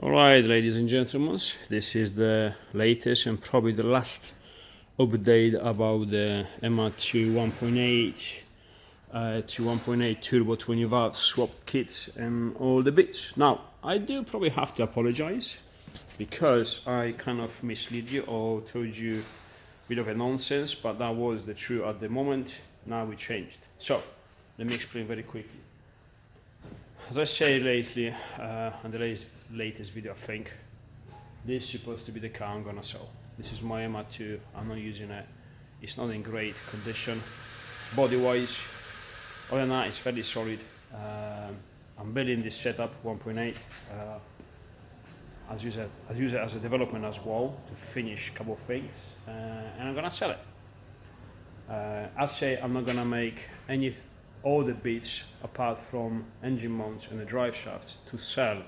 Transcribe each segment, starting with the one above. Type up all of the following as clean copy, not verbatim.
Alright, ladies and gentlemen, this is the latest and probably the last update about the mr2 1.8 to 1.8 turbo 20 valve swap kits and all the bits. Now, I do probably have to apologize because I kind of misled you or told you a bit of a nonsense, but that was the truth at the moment. Now we changed. So, let me explain very quickly. As I said lately, on the latest video, I think, this is supposed to be the car I'm gonna sell. This is my mr2, I'm not using it. It's not in great condition. Body-wise, other than that, it's fairly solid. I'm building this setup 1.8. I use it as a development as well to finish a couple of things, and I'm gonna sell it. I say I'm not gonna make all the bits apart from engine mounts and the drive shafts to sell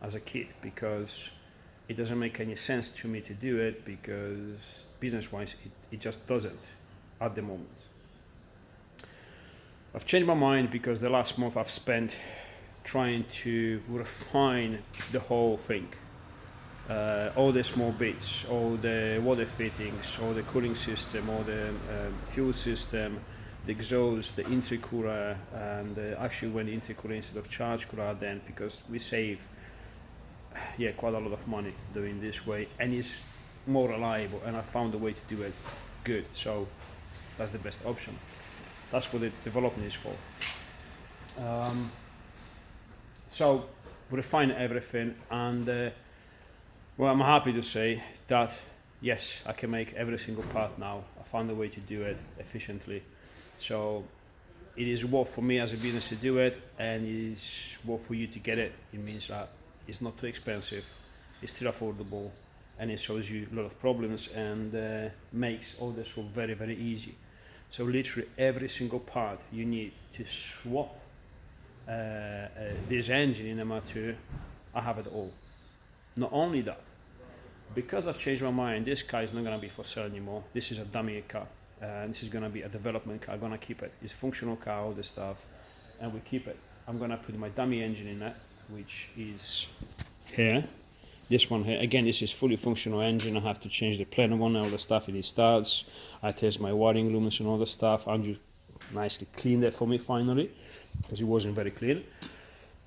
as a kit, because it doesn't make any sense to me to do it, because business-wise it just doesn't at the moment. I've changed my mind because the last month I've spent trying to refine the whole thing. All the small bits, all the water fittings, all the cooling system, all the fuel system, the exhaust, the intercooler, and actually went intercooler instead of charge cooler then, because we save quite a lot of money doing this way, and it's more reliable, and I found a way to do it good, so that's the best option. That's what the development is for. So refine everything, and well, I'm happy to say that yes, I can make every single part now. I found a way to do it efficiently. So it is worth for me as a business to do it, and it is worth for you to get it. It means that it's not too expensive, it's still affordable, and it solves you a lot of problems, and makes all this work very, very easy. So literally every single part you need to swap this engine in mr2, I have it all. Not only that, because I've changed my mind, this car is not going to be for sale anymore. This is a dummy car. This is going to be a development car. I'm going to keep it. It's a functional car, all this stuff, and we keep it. I'm going to put my dummy engine in it, which is here. This one here. Again, this is fully functional engine. I have to change the planer one, all the stuff it starts. I test my wiring lumens and all the stuff. Andrew nicely cleaned it for me finally, because it wasn't very clean.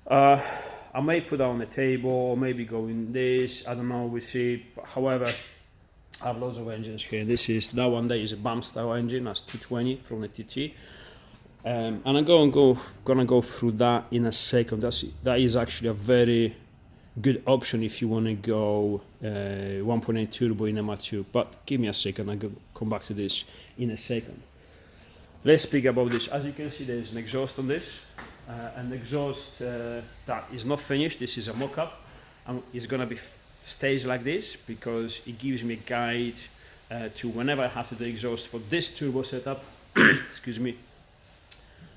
I may put that on the table, or maybe go in this, I don't know, we'll see. But however, I have loads of engines here. That one there is a BAM style engine, that's 220 from the TT. And I'm gonna go through that in a second. That is actually a very good option if you want to go 1.8 turbo in mr2. But give me a second, I'll come back to this in a second. Let's speak about this. As you can see, there is an exhaust on this. An exhaust that is not finished. This is a mock-up, and it's gonna be stays like this because it gives me a guide to whenever I have to do exhaust for this turbo setup excuse me,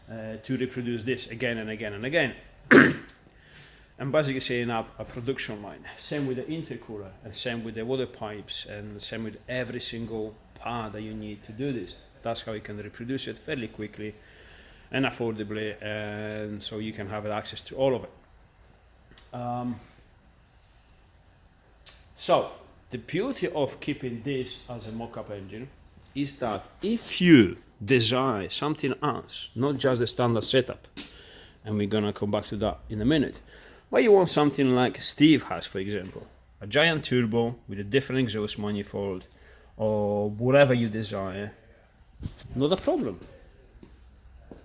to reproduce this again and again and again. I'm basically setting up a production line. Same with the intercooler, and same with the water pipes, and same with every single part that you need to do this. That's how you can reproduce it fairly quickly and affordably, and so you can have access to all of it. So the beauty of keeping this as a mock-up engine is that if you desire something else, not just the standard setup, and we're gonna come back to that in a minute, but you want something like Steve has, for example, a giant turbo with a different exhaust manifold, or whatever you desire, not a problem.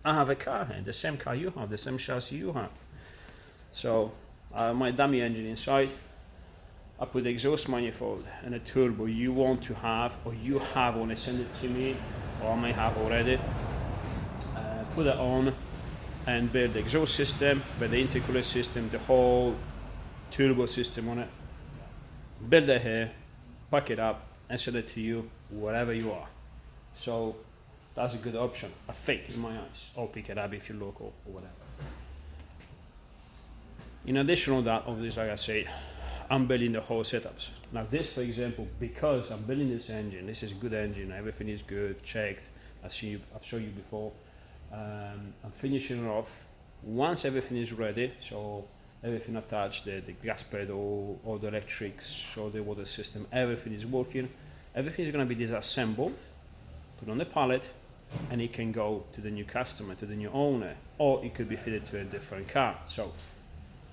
I have a car here, the same car you have, the same chassis you have. So my dummy engine inside, I put the exhaust manifold and a turbo you want to have, or you have when I send it to me, or I may have already. Put it on and build the exhaust system, build the intercooler system, the whole turbo system on it. Build it here, pack it up, and send it to you wherever you are. So that's a good option, I think, in my eyes. Or pick it up if you're local or whatever. In addition to that, obviously, like I said, I'm building the whole setups. Now this, for example, because I'm building this engine, this is a good engine, everything is good, checked, I've shown you before. I'm finishing it off. Once everything is ready, so everything attached, the gas pedal, all the electrics, all the water system, everything is working. Everything is going to be disassembled, put on the pallet, and it can go to the new customer, to the new owner, or it could be fitted to a different car. So,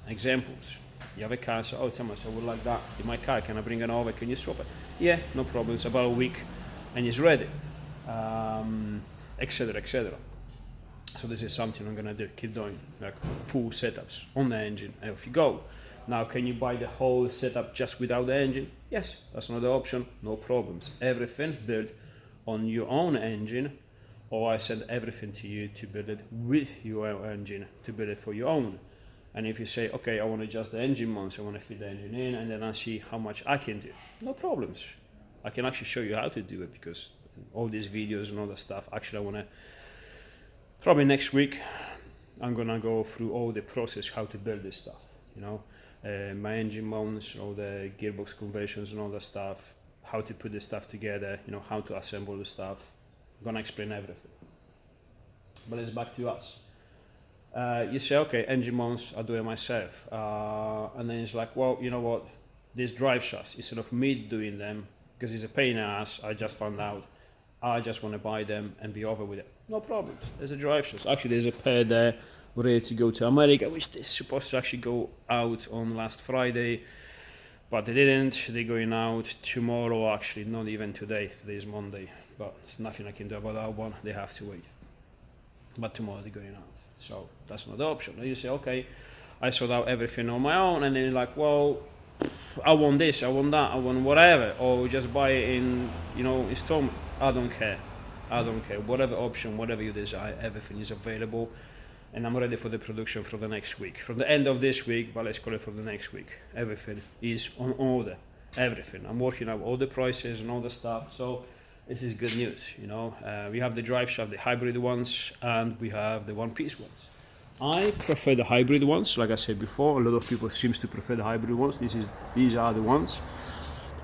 examples. You have a car, so, oh Thomas, I would like that in my car, can I bring it over, can you swap it? Yeah, no problem, it's about a week and it's ready, etc, etc. So this is something I'm gonna do, keep doing, like full setups on the engine, and off you go. Now, can you buy the whole setup just without the engine? Yes, that's another option, no problems. Everything built on your own engine, or I send everything to you to build it with your own engine, to build it for your own. And if you say, okay, I want to adjust the engine mounts, I want to fit the engine in, and then I see how much I can do, no problems. I can actually show you how to do it, because all these videos and all that stuff, actually I want to, probably next week, I'm going to go through all the process, how to build this stuff, you know, my engine mounts, all the gearbox conversions and all that stuff, how to put this stuff together, you know, how to assemble the stuff. I'm going to explain everything. But it's back to us. You say, okay, engine mounts, I'll do it myself. And then it's like, well, you know what, these drive shafts, instead of me doing them, because it's a pain in the ass, I just found out, I just want to buy them and be over with it. No problems, there's a drive shafts. Actually, there's a pair there ready to go to America, which they're supposed to actually go out on last Friday, but they didn't. They're going out tomorrow, actually, not even today. Today is Monday, but there's nothing I can do about that one. They have to wait. But tomorrow they're going out. So that's another option. Then you say, okay, I sort out everything on my own, and then you're like, well, I want this, I want that, I want whatever, or just buy it in, you know, installment. I don't care. I don't care. Whatever option, whatever you desire, everything is available, and I'm ready for the production for the next week. From the end of this week, but let's call it for the next week. Everything is on order. Everything. I'm working out all the prices and all the stuff. So this is good news, you know. We have the drive shaft, the hybrid ones, and we have the one-piece ones. I prefer the hybrid ones, like I said before. A lot of people seems to prefer the hybrid ones. These are the ones.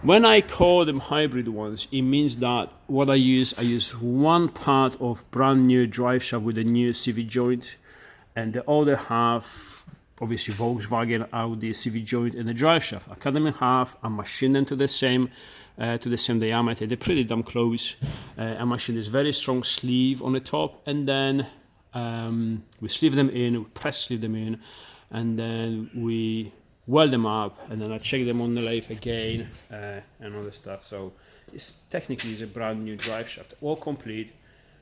When I call them hybrid ones, it means that what I use one part of brand new drive shaft with a new CV joint, and the other half, obviously Volkswagen, Audi CV joint and the drive shaft. I cut them in half, I machine them to the same diameter. They're pretty damn close. I machine this very strong sleeve on the top, and then we sleeve them in, we press sleeve them in, and then we weld them up, and then I check them on the lathe again, and all the stuff. So it's technically a brand new drive shaft, all complete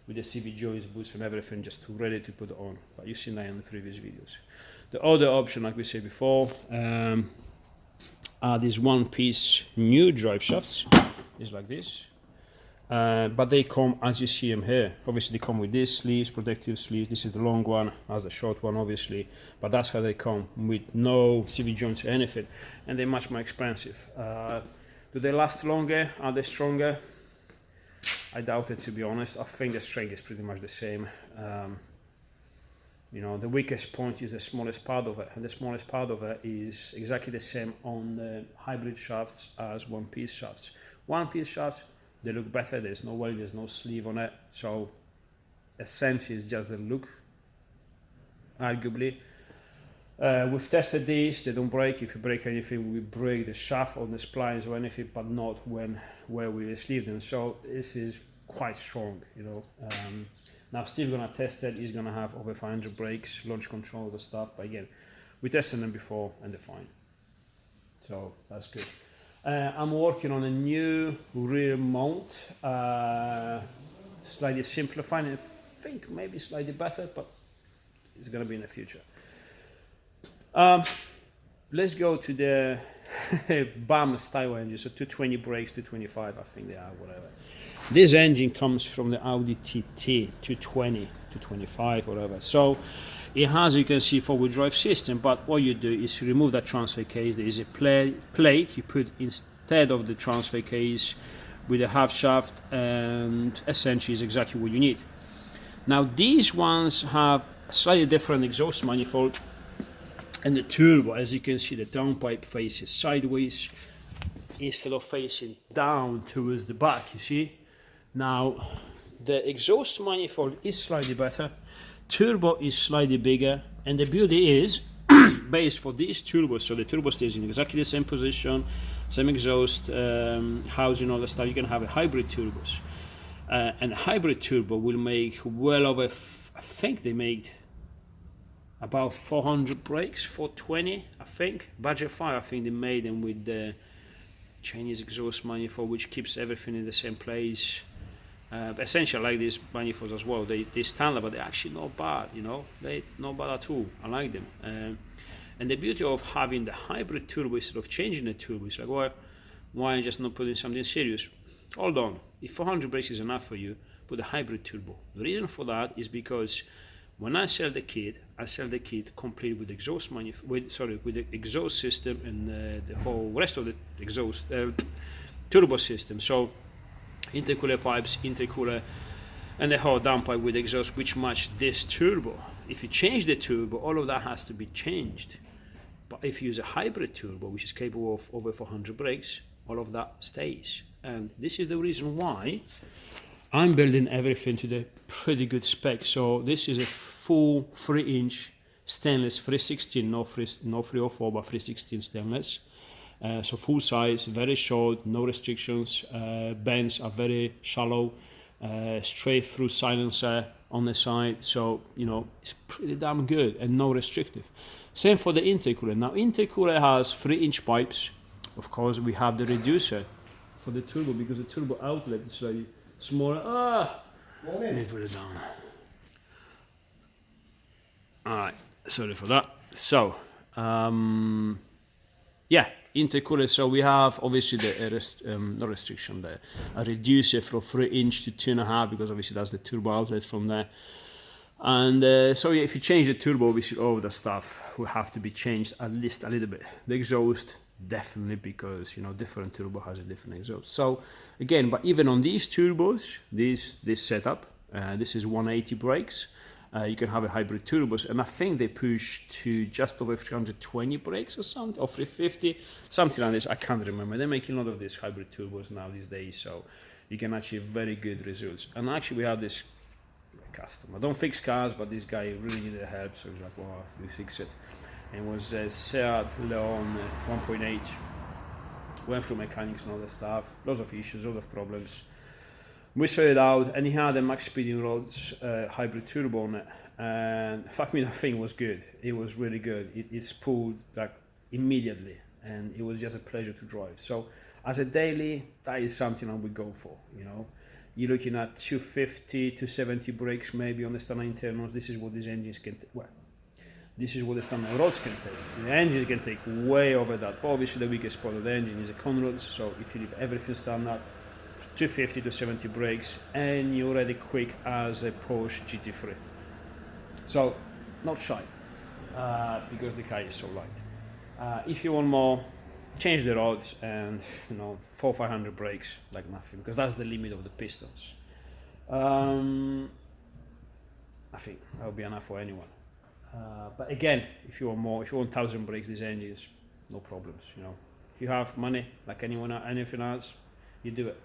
with the CV joints, boots and everything, just ready to put on. But you've seen that in the previous videos. The other option, like we said before, are these one-piece new drive shafts. It's like this. But they come as you see them here. Obviously they come with these sleeves, protective sleeves. This is the long one, as the short one obviously, but that's how they come, with no CV joints or anything, and they're much more expensive. Do they last longer? Are they stronger? I doubt it, to be honest. I think the strength is pretty much the same. You know, the weakest point is the smallest part of it, and the smallest part of it is exactly the same on the hybrid shafts as one-piece shafts. One-piece shafts, they look better, there's no weld, there's no sleeve on it, so essentially it's just the look, arguably. We've tested these, they don't break. If you break anything, we break the shaft on the splines or anything, but not where we sleeve them. So this is quite strong, you know. Now Steve's gonna test it, he's gonna have over 500 brakes, launch control, the stuff, but again, we tested them before and they're fine. So that's good. I'm working on a new rear mount, slightly simplified, I think maybe slightly better, but it's gonna be in the future. Let's go to the BAM style engine, so 220 brakes, 225 I think they are, whatever. This engine comes from the Audi TT, 220, 225, whatever. So it has, you can see, four-wheel drive system, but what you do is you remove that transfer case. There is a plate you put instead of the transfer case with a half shaft, and essentially is exactly what you need. Now these ones have a slightly different exhaust manifold, and the turbo, as you can see, the downpipe faces sideways instead of facing down towards the back, you see. Now the exhaust manifold is slightly better, turbo is slightly bigger, and the beauty is base for these turbos, so the turbo stays in exactly the same position, same exhaust, housing, all the stuff. You can have a hybrid turbos, and a hybrid turbo will make well over, I think they made about 400 brakes, 420, I think. Budget 5, I think they made them with the Chinese exhaust manifold, which keeps everything in the same place. Essentially, I like these manifolds as well. They standard, but they're actually not bad, you know. They're not bad at all. I like them. And the beauty of having the hybrid turbo instead of changing the turbo is like, well, why just not putting something serious? Hold on. If 400 brakes is enough for you, put a hybrid turbo. The reason for that is because when I sell the kit, I sell the kit complete with exhaust with the exhaust system and the whole rest of the exhaust turbo system. So intercooler pipes, intercooler, and the whole downpipe with exhaust which match this turbo. If you change the turbo, all of that has to be changed. But if you use a hybrid turbo, which is capable of over 400 brakes, all of that stays. And this is the reason why I'm building everything to the pretty good spec. So this is a full 3-inch stainless 316, no 304, but 316 stainless. So full size, very short, no restrictions. Bends are very shallow, straight through silencer on the side. So, you know, it's pretty damn good and no restrictive. Same for the intercooler. Now, intercooler has 3-inch pipes. Of course, we have the reducer for the turbo because the turbo outlet is slightly smaller. Let me put it down. Alright, sorry for that. So, yeah, intercooler. So we have obviously the no restriction there. A reducer from 3-inch to 2.5 because obviously that's the turbo outlet from there. And so yeah, if you change the turbo, obviously all of the stuff will have to be changed at least a little bit. The exhaust, definitely, because you know different turbo has a different exhaust. So again, but even on these turbos, this setup, this is 180 brakes. You can have a hybrid turbos, and I think they push to just over 320 brakes or something, or 350, something like this. I can't remember. They're making a lot of these hybrid turbos now these days, so you can achieve very good results. And actually, we have this customer. I don't fix cars, but this guy really needed help, so he's like, "Well, we fix it." And it was Seat Leon 1.8. Went through mechanics and all that stuff. Lots of issues, lots of problems. We sorted it out, and he had a max speeding rods hybrid turbo on it, and fuck me, that thing was good. It was really good. It spooled like immediately, and it was just a pleasure to drive. So as a daily, that is something I would go for. You know, you're looking at 250 to 70 brakes maybe on the standard internals. This is what these engines can take. Well, this is what the standard rods can take. The engines can take way over that. But obviously, the weakest part of the engine is the conrods. So if you leave everything standard, 250 to 70 brakes, and you're already quick as a Porsche GT3. So, not shy, because the car is so light. If you want more, change the rods and 400-500 brakes, like nothing, because that's the limit of the pistons. I think that will be enough for anyone. But again, if you want more, if you want 1,000 brakes, these engines, no problems. You know, if you have money, like anything else, you do it.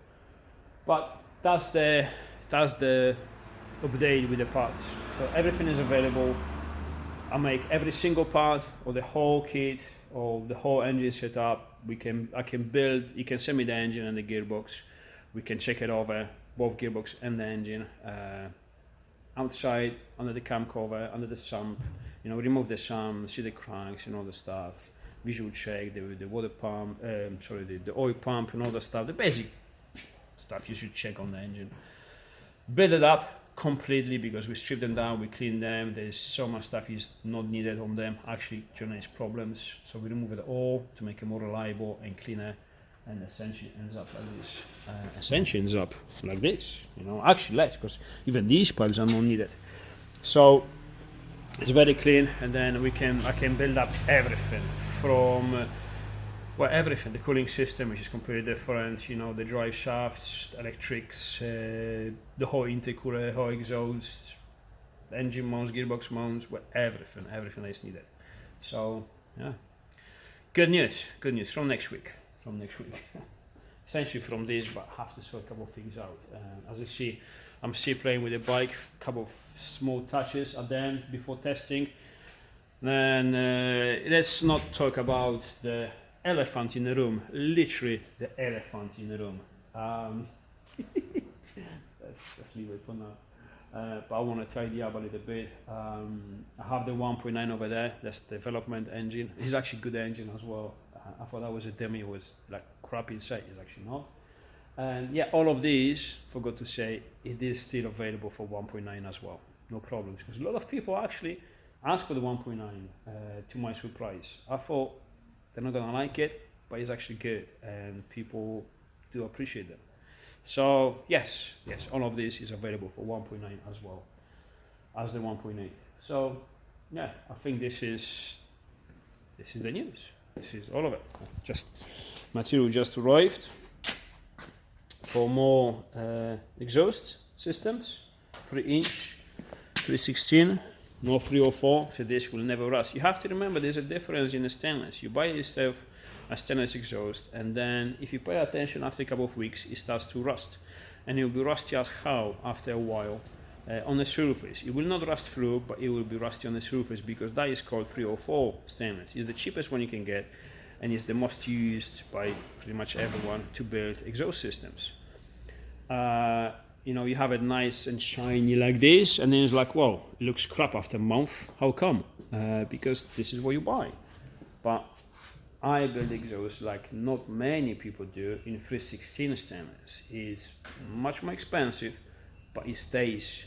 But that's the update with the parts. So everything is available. I make every single part or the whole kit or the whole engine setup. I can build. You can send me the engine and the gearbox. We can check it over, both gearbox and the engine. Outside, under the cam cover, under the sump. You know, remove the sump, see the cranks and all the stuff. Visual check the water pump. The oil pump and all the stuff. The basic stuff you should check on the engine. Build it up completely because we strip them down, we clean them. There's so much stuff is not needed on them, actually generates problems. So we remove it all to make it more reliable and cleaner, and essentially ends up like this. Essentially ends up like this, actually less, because even these parts are not needed. So it's very clean, and then I can build up everything from everything, the cooling system, which is completely different, the drive shafts, electrics, the whole intercooler, whole exhaust, engine mounts, gearbox mounts, everything that is needed. So, yeah, good news from next week. Essentially from this, but I have to sort a couple of things out. As you see, I'm still playing with the bike, a couple of small touches at the end before testing. Then let's not talk about the elephant in the room. Literally the elephant in the room. Let's leave it for now. But I want to tidy up a little bit. I have the 1.9 over there. That's the development engine. It's actually a good engine as well. I thought that was a demo. It was like crap inside. It's actually not. And yeah, all of these, forgot to say, it is still available for 1.9 as well. No problems. Because a lot of people actually ask for the 1.9 to my surprise. I thought they're not gonna like it, but it's actually good and people do appreciate them. So yes, all of this is available for 1.9 as well as the 1.8. So yeah, I think this is the news. This is all of it. Just material just arrived for more exhaust systems. 3-inch, 316. No 304, so this will never rust. You have to remember there's a difference in the stainless. You buy yourself a stainless exhaust, and then if you pay attention after a couple of weeks, it starts to rust. And it will be rusty as hell after a while on the surface. It will not rust through, but it will be rusty on the surface because that is called 304 stainless. It's the cheapest one you can get, and it's the most used by pretty much everyone to build exhaust systems. You know, you have it nice and shiny like this, and then it's like, whoa, it looks crap after a month. How come? Because this is what you buy. But I build exhaust like not many people do in 316 stainless. It's much more expensive, but it stays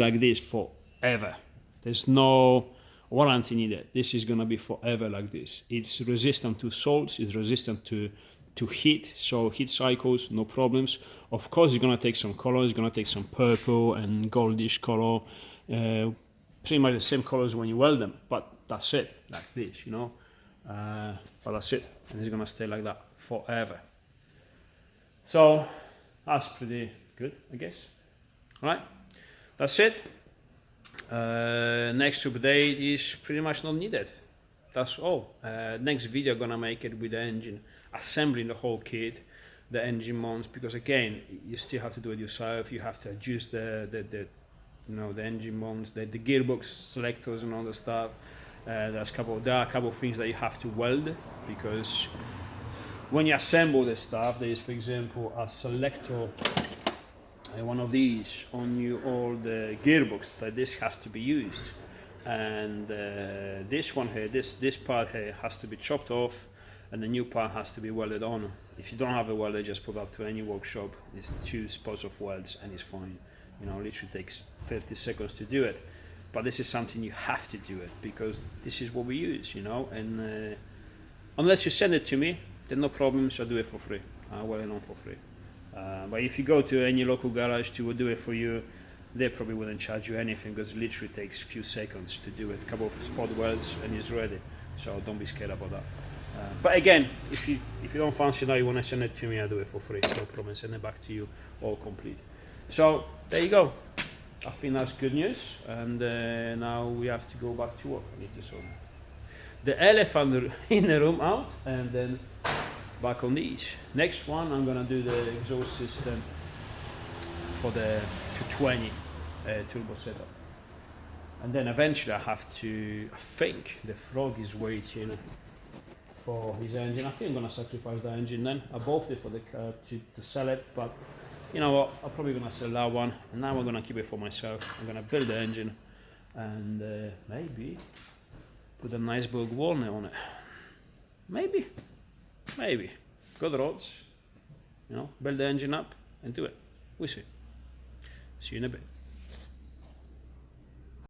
like this forever. There's no warranty needed. This is gonna be forever like this. It's resistant to salts, it's resistant to heat, so heat cycles, no problems. Of course, it's gonna take some color. It's gonna take some purple and goldish color, pretty much the same colors when you weld them. But that's it, like this, you know. But that's it, and it's gonna stay like that forever. So that's pretty good, I guess. All right, that's it. Next update is pretty much not needed. That's all. Next video gonna make it with the engine, assembling the whole kit, the engine mounts, because again, you still have to do it yourself. You have to adjust the you know, the engine mounts, the gearbox selectors and all the stuff. There are a couple of things that you have to weld, because when you assemble this stuff, there is, for example, a selector, one of these on your old gearbox that this has to be used, and this one here, this part here has to be chopped off, and the new part has to be welded on. If you don't have a welder, just put up to any workshop. It's 2 spots of welds and it's fine. You know, it literally takes 30 seconds to do it. But this is something you have to do it, because this is what we use, you know. And unless you send it to me, then no problems. I'll do it for free. I'll weld it on for free. But if you go to any local garage to do it for you, they probably wouldn't charge you anything, because it literally takes a few seconds to do it. A couple of spot welds and it's ready. So don't be scared about that. But again, if you don't fancy that, you want to send it to me, I'll do it for free. No problem. Send it back to you all complete. So there you go. I think that's good news. And now we have to go back to work. I need to sort the elephant in the room out, and then back on these. Next one, I'm gonna do the exhaust system for the 220 turbo setup. And then eventually I have to, I think the frog is waiting for his engine. I think I'm gonna sacrifice the engine then. I bought it for the to sell it, but you know what, I'm probably gonna sell that one, and now I'm gonna keep it for myself. I'm gonna build the engine and maybe put a nice bulk walnut on it. Maybe. Got the rods, you know, build the engine up and do it. We'll see. See you in a bit.